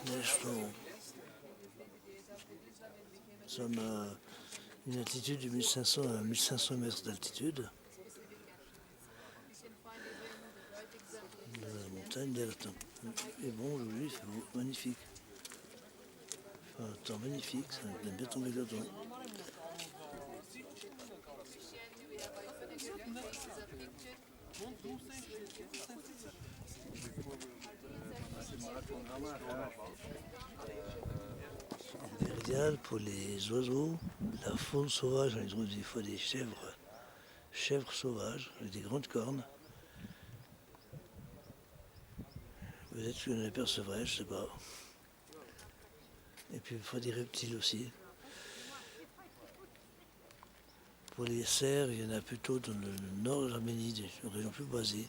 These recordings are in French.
Nous sommes à une altitude de 1500 à 1500 mètres d'altitude de la montagne d'Ertin. Et bon, aujourd'hui, il fait beau, magnifique. Enfin, un temps magnifique, ça vient bien tomber le temps. Idéal pour les oiseaux, la faune sauvage, on y trouve des fois des chèvres sauvages avec des grandes cornes. Peut-être qu'on les apercevrait, je sais pas. Et puis il faut des reptiles aussi. Pour les cerfs, il y en a plutôt dans le nord de l'Arménie, des régions plus boisées.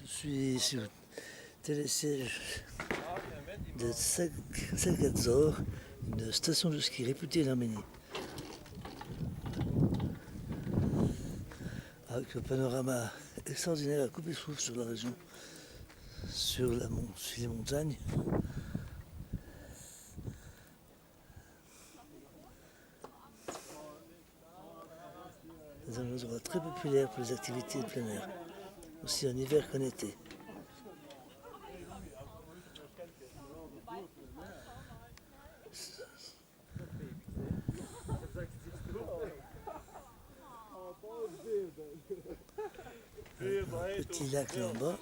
Je suis sur le télésiège de Sarkazor, une station de ski réputée en Arménie. Avec un panorama extraordinaire à couper souffle sur la région, sur les montagnes. C'est un endroit très populaire pour les activités de plein air, aussi en hiver qu'en été. Un petit lac là en bas.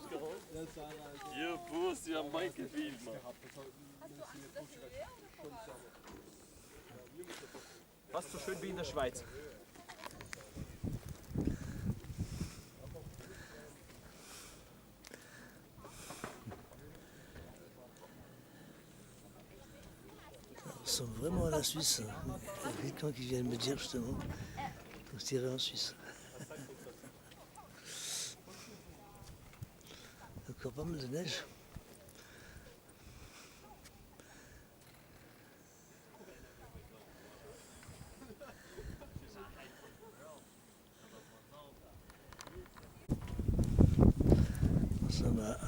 Fast so schön wie in der Schweiz. On ressemble vraiment à la Suisse. Il y a quelqu'un qui vient de me dire justement qu'on se tirait en Suisse. Encore pas mal de neige.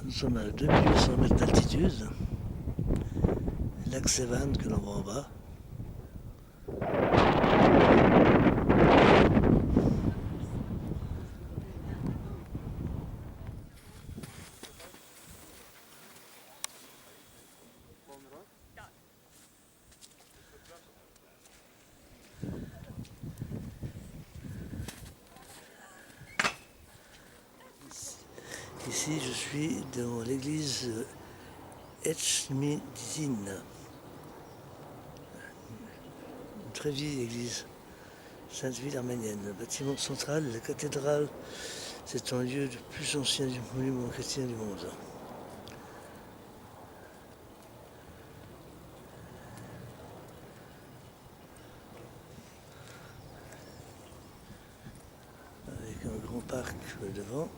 Nous sommes à 2800 mètres d'altitude. Lac Sévan que l'on voit en bas. Ici, je suis dans l'église Etchmidzin, une très vieille église, sainte ville arménienne. Le bâtiment central, la cathédrale, c'est un lieu le plus ancien du monument chrétien du monde. Avec un grand parc devant.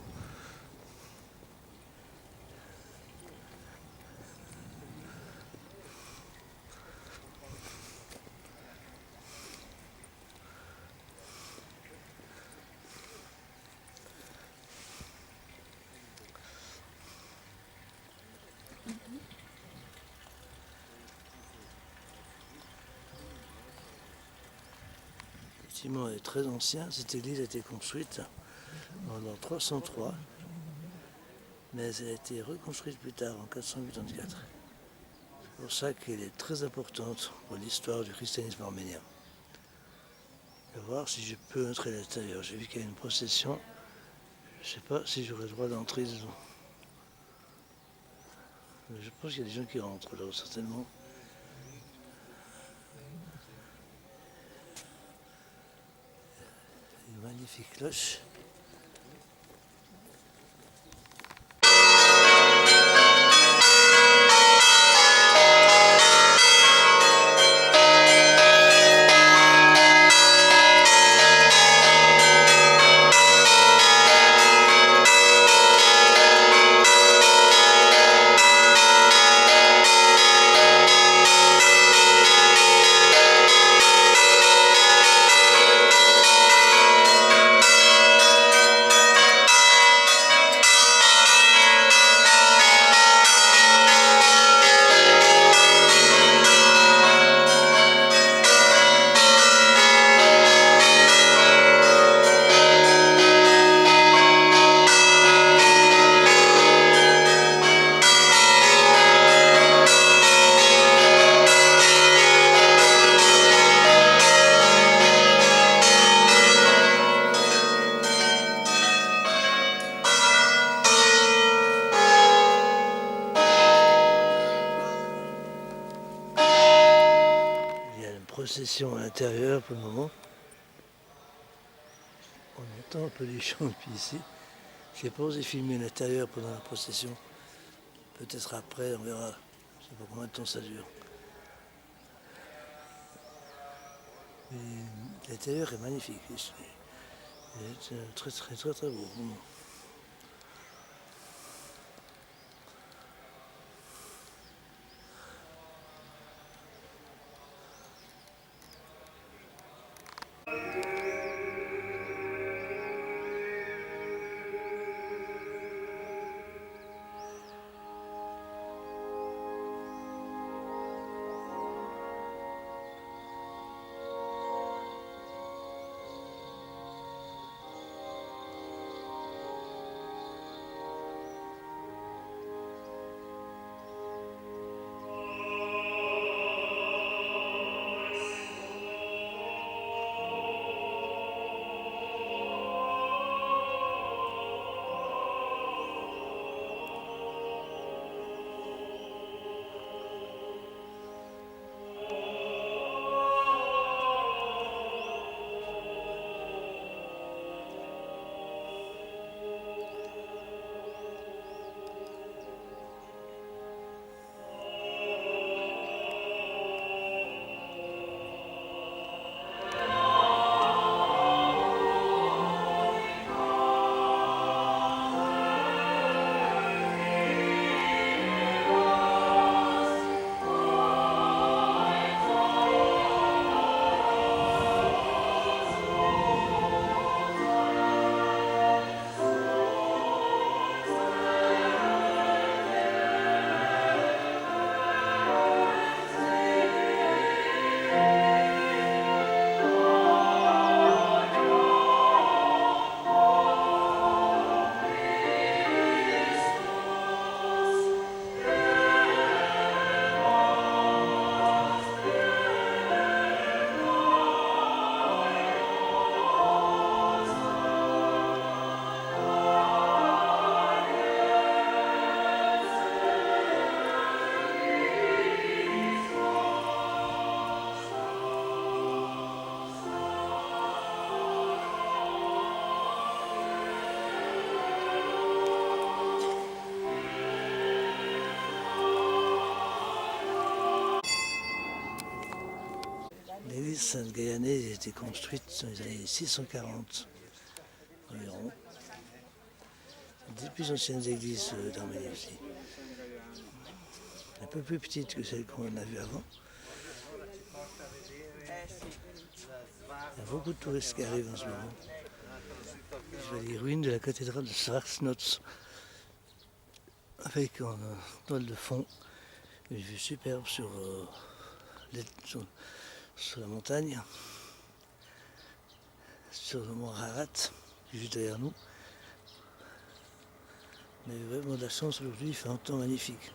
Le bâtiment est très ancien, cette église a été construite en l'an 303, mais elle a été reconstruite plus tard en 484. C'est pour ça qu'elle est très importante pour l'histoire du christianisme arménien. Je vais voir si je peux entrer à l'intérieur. J'ai vu qu'il y a une procession. Je ne sais pas si j'aurai le droit d'entrer dedans. Je pense qu'il y a des gens qui rentrent là, certainement. Une magnifique cloche. procession à l'intérieur pour le moment. On entend un peu les chants depuis ici. J'ai pas osé filmer l'intérieur pendant la procession. Peut-être après, on verra. Je sais pas combien de temps ça dure. L'intérieur est magnifique. C'est très très très très beau. L'église Sainte-Gayanaise a été construite dans les années 640 environ. Des plus anciennes églises d'Arménie aussi. Un peu plus petite que celle qu'on a vue avant. Il y a beaucoup de touristes qui arrivent en ce moment. Je vois les ruines de la cathédrale de Svartsnots avec en toile de fond une vue superbe sur la montagne, sur le mont Ararat, juste derrière nous. Mais vraiment de la chance aujourd'hui, il fait un temps magnifique.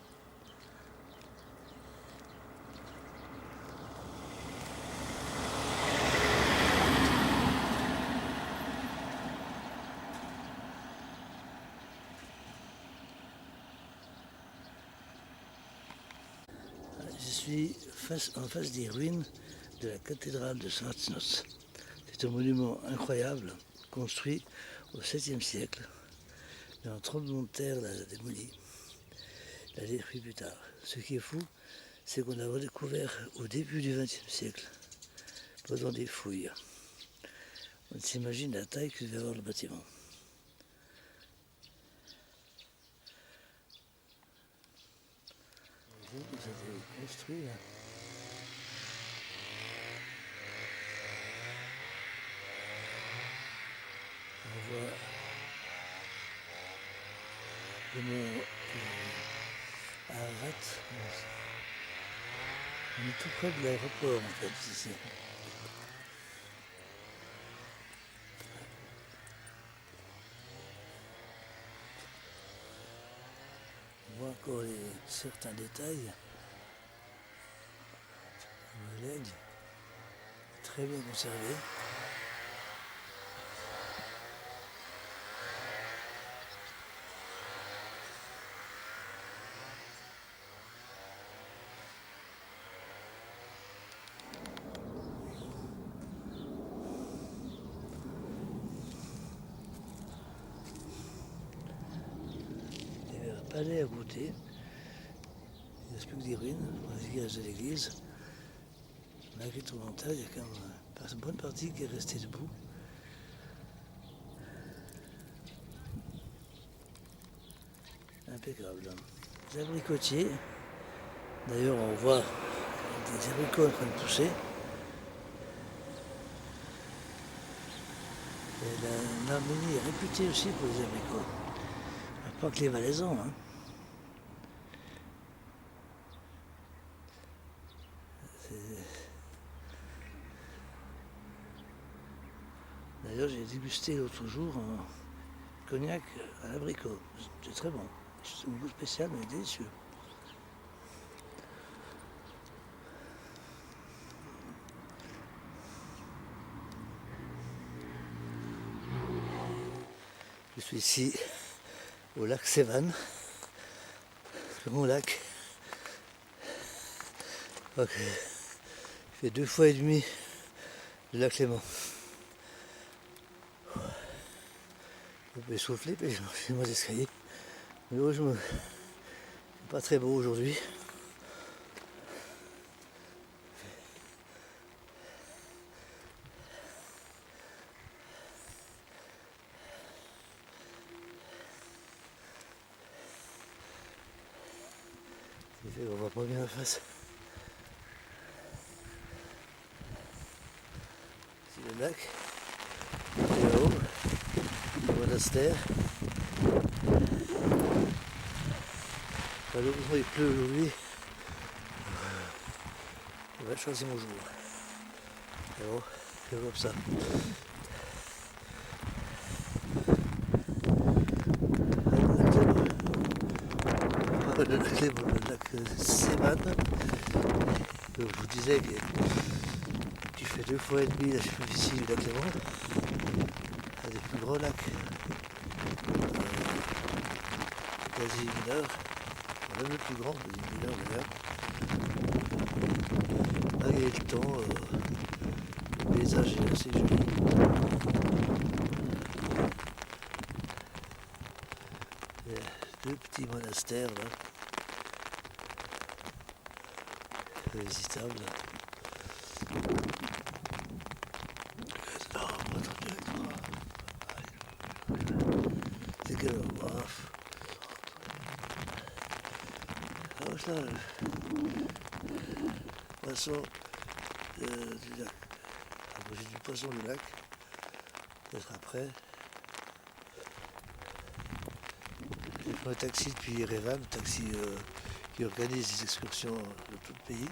Je suis en face des ruines de la cathédrale de Svartsnots. C'est un monument incroyable, construit au 7e siècle. Mais un tremblement de terre l'a démoli, l'a détruit plus tard. Ce qui est fou, c'est qu'on l'a redécouvert au début du XXe siècle, pendant des fouilles. On s'imagine la taille que devait avoir le bâtiment. Ça a été construit là. On voit le mont Ararat. On est tout près de l'aéroport en fait ici. On voit encore certains détails. Le leg, très bien conservé. palais à côté. Il ne reste plus que des ruines, il reste de l'église. Malgré tout montage, il y a quand même une bonne partie qui est restée debout. Impeccable. Les abricotiers. D'ailleurs, on voit des abricots en train de pousser. Et l'Arménie est réputée aussi pour les abricots. Pas que les Valaisans. Hein. D'ailleurs, j'ai dégusté l'autre jour un cognac à l'abricot. C'est très bon. C'est un goût spécial, mais délicieux. Je suis ici au lac Sévan, le grand lac. Okay. Il fait 2 fois et demi le lac Léman. Je peux souffler, puis j'ai moins d'escalier. Mais là, c'est pas très beau aujourd'hui. On voit pas bien la face. C'est le lac. Et là-haut, le monastère. Malheureusement il pleut aujourd'hui. Je vais choisir mon jour. Et bon, c'est comme ça. Le lac Sévan. Je vous disais que tu fais 2 fois et demi la superficie du lac Léman. Un des plus gros lacs d'Asie mineure. Même le plus grand d'Asie mineure d'ailleurs. Malgré le temps, le paysage est assez joli. Il y a 2 petits monastères là. Visitable. C'est que alors là, le poisson du lac. J'ai du poisson du lac. Peut-être après. J'ai pris un taxi depuis Erevan, un taxi qui organise des excursions de tout le pays.